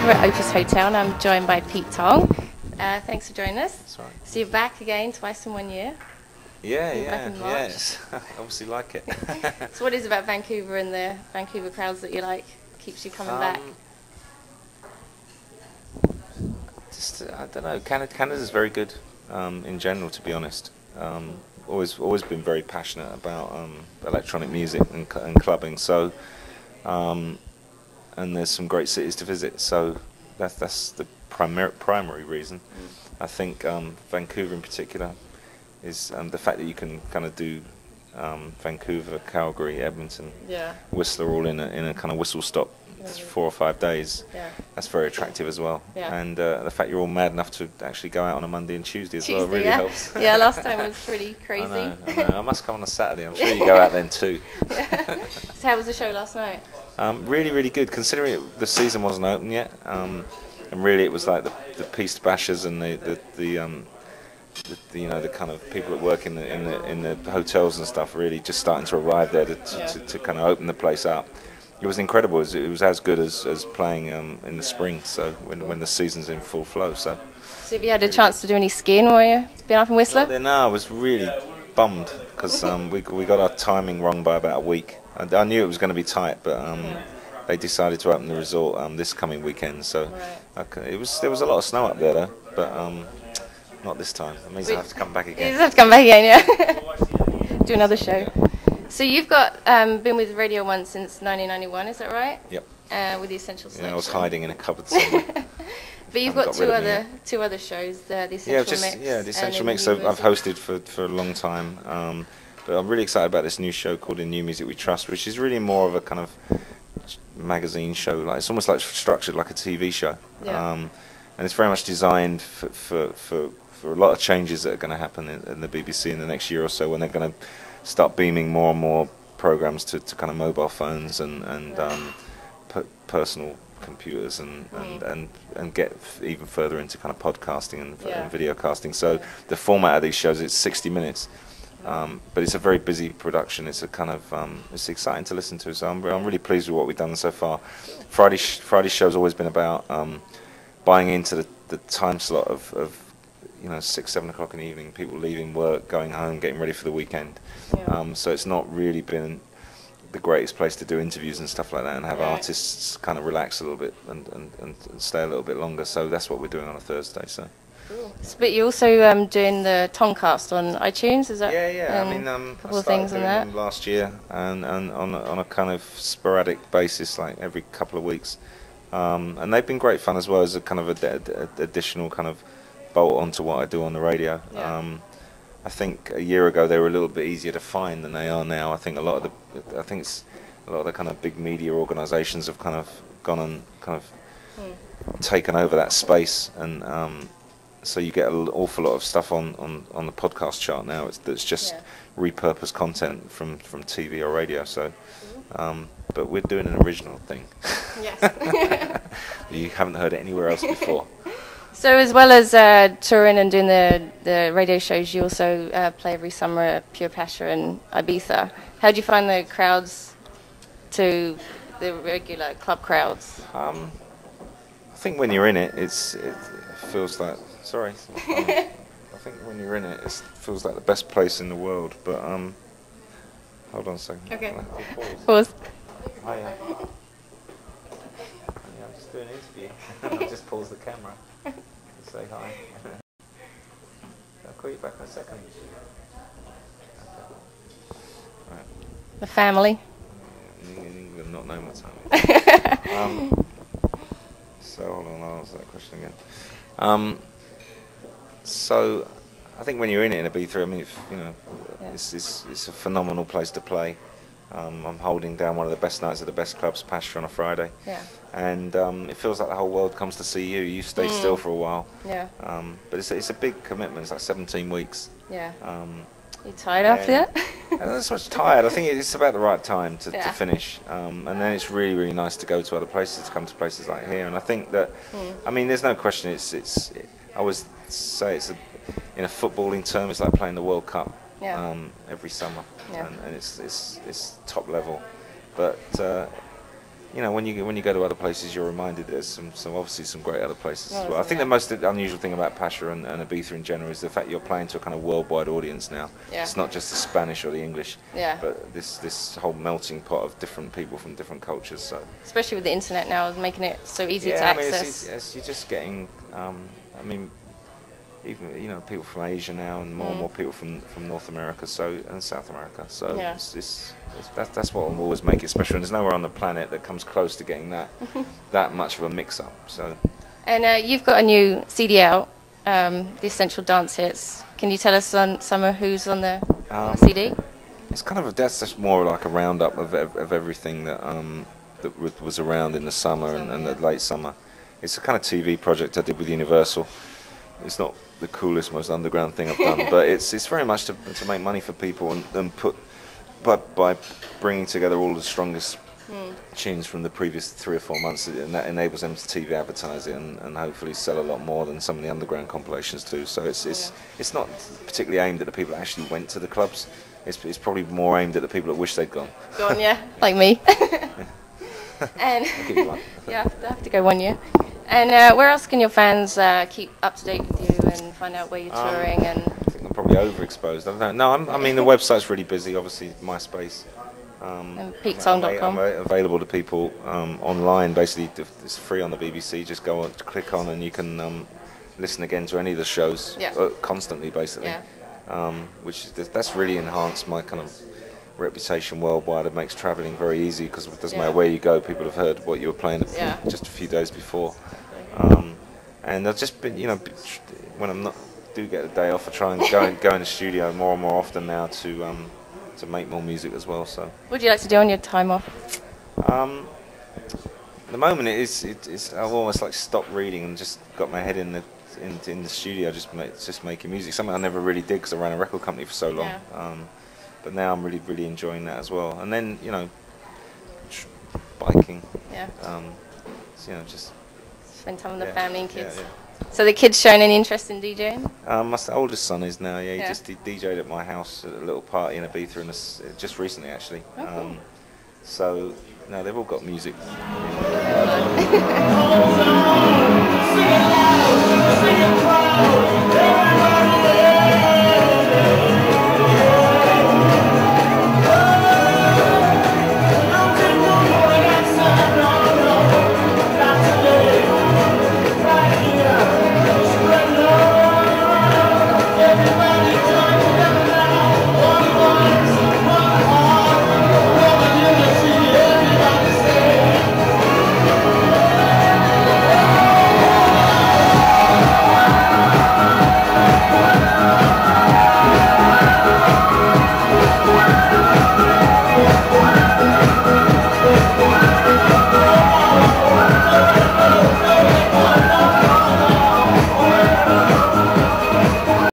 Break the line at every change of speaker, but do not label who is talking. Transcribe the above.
At Opus Hotel, and I'm joined by Pete Tong. Thanks for joining us.
That's right.
So you're back again twice in 1 year.
Yes. Obviously like it.
So what is it about Vancouver and the Vancouver crowds that you like, keeps you coming back?
Just I don't know. Canada's very good in general, to be honest. Always been very passionate about electronic music and clubbing. So. And there's some great cities to visit, so that's the primary reason. I think Vancouver in particular is the fact that you can kind of do Vancouver, Calgary, Edmonton, Whistler all in a kind of whistle stop 4 or 5 days.
Yeah.
That's very attractive as well.
Yeah.
And the fact you're all mad enough to actually go out on a Monday and Tuesday as well really helps.
Yeah, last time was pretty crazy.
I know. I must come on a Saturday. I'm sure you go out then too.
So how was the show last night?
Really good, considering the season wasn't open yet, and really it was like the Piste Bashers and the you know, the kind of people that work in the hotels and stuff really just starting to arrive there to kind of open the place up. It was incredible. It was as good as playing in the spring, so when the season's in full flow. So
have you had a chance to do any skiing while you've been up in Whistler?
No, I was really bummed because we got our timing wrong by about a week. I knew it was going to be tight, but they decided to open the resort this coming weekend. So there was a lot of snow up there though, but not this time. It means I have to come back again.
You have to come back again, yeah. Do another show. So you've got been with Radio 1 since 1991, is that right?
Yep.
With the Essential Selection.
Yeah, I was hiding in a cupboard somewhere.
But you've got two other shows, the Essential Mix.
Yeah, the Essential Mix I've hosted for a long time. But I'm really excited about this new show called In New Music We Trust, which is really more of a kind of magazine show. Like it's almost like structured like a TV show, and it's very much designed for a lot of changes that are going to happen in the BBC in the next year or so, when they're going to start beaming more and more programs to kind of mobile phones and personal computers and get even further into kind of podcasting and video casting. So the format of these shows, it's 60 minutes. But it's a very busy production. It's a kind of it's exciting to listen to. So I'm really pleased with what we've done so far. Friday's show's always been about buying into the time slot of 6-7 o'clock in the evening. People leaving work, going home, getting ready for the weekend. Yeah. So it's not really been the greatest place to do interviews and stuff like that, and have artists kind of relax a little bit and stay a little bit longer. So that's what we're doing on a Thursday. So.
Cool. But you're also doing the Tongcast on iTunes, is that?
Yeah. I mean,
a couple of things on that
last year, and on a kind of sporadic basis, like every couple of weeks, and they've been great fun as well as a kind of additional kind of bolt onto what I do on the radio. Yeah. I think a year ago they were a little bit easier to find than they are now. I think a lot of the kind of big media organisations have kind of gone and kind of taken over that space, and so you get an awful lot of stuff on the podcast chart now. That's just repurposed content from TV or radio. So, but we're doing an original thing.
Yes.
You haven't heard it anywhere else before.
So as well as touring and doing the radio shows, you also play every summer at Pure Passion and Ibiza. How do you find the crowds to the regular club crowds?
I think when you're in it, it feels like. Sorry. I think when you're in it, it feels like the best place in the world. But hold on a second.
Okay.
Pause. Hi. Yeah, I'm just doing an interview. I'll just pause the camera and say hi. I'll call you back in a second. Okay. Right.
The family.
You'll not know what time. So hold on, I'll answer that question again. So I think when you're in it in Ibiza, I mean, it's a phenomenal place to play. I'm holding down one of the best nights at the best clubs, Pasture, on a Friday. Yeah. And it feels like the whole world comes to see you. You stay still for a while. Yeah. But it's a big commitment. It's like 17 weeks.
Yeah. You tired after that?
And that's what's tired. I think it's about the right time to
Yeah.
finish, and then it's really, really nice to go to other places, to come to places like here. And I think that, I mean, there's no question. I always say in a footballing term, it's like playing the World Cup
Yeah.
every summer,
Yeah.
and it's top level. But you know, when you go to other places, you're reminded there's some obviously some great other places as well. I think the most unusual thing about Pacha and Ibiza in general is the fact you're playing to a kind of worldwide audience now.
Yeah.
It's not just the Spanish or the English,
Yeah.
but this whole melting pot of different people from different cultures. So
Especially with the internet now, making it so easy to
yeah, I mean,
access.
you're just getting. I mean, even people from Asia now, and more people from North America, and South America. So
Yeah.
that's what will always make it special. And there's nowhere on the planet that comes close to getting that much of a mix-up. So.
And you've got a new CD out, The Essential Dance Hits. Can you tell us on some of who's on the CD?
It's kind of that's just more like a roundup of everything that was around in the summer and the late summer. It's a kind of TV project I did with Universal. It's not the coolest, most underground thing I've done, but it's very much to make money for people and put, but by bringing together all the strongest tunes from the previous 3 or 4 months, and that enables them to TV advertise it and hopefully sell a lot more than some of the underground compilations do. So it's not particularly aimed at the people that actually went to the clubs. It's probably more aimed at the people that wish they'd gone.
Gone, yeah, like me. And
I'll give you one.
yeah, I have to go 1 year. And where else can your fans keep up to date with you and find out where you're touring? And
I think I'm probably overexposed. I don't know. No, I mean the website's really busy. Obviously, MySpace.
and PeteSong.com.
I'm available to people online. Basically, it's free on the BBC. Just go on, click on, and you can listen again to any of the shows constantly, basically.
Yeah.
That's really enhanced my kind of reputation worldwide. It makes travelling very easy because it doesn't
Yeah.
matter where you go, people have heard what you were playing just a few days before. And I've just been, when I'm not do get a day off, I try and go in the studio more and more often now to make more music as well. So.
What do you like to do on your time off?
At the moment, it's I've almost like stopped reading and just got my head in the studio, just making music. Something I never really did because I ran a record company for so long.
Yeah.
But now I'm really enjoying that as well. And then biking.
Yeah.
Just
Spend time with the family and kids.
Yeah.
So the kids showing any interest in DJing?
My oldest son is now. Yeah, he
Yeah.
just DJ'd at my house at a little party in Ibiza just recently, actually.
Oh, cool.
So no, they've all got music.
Sing it loud, sing it proud.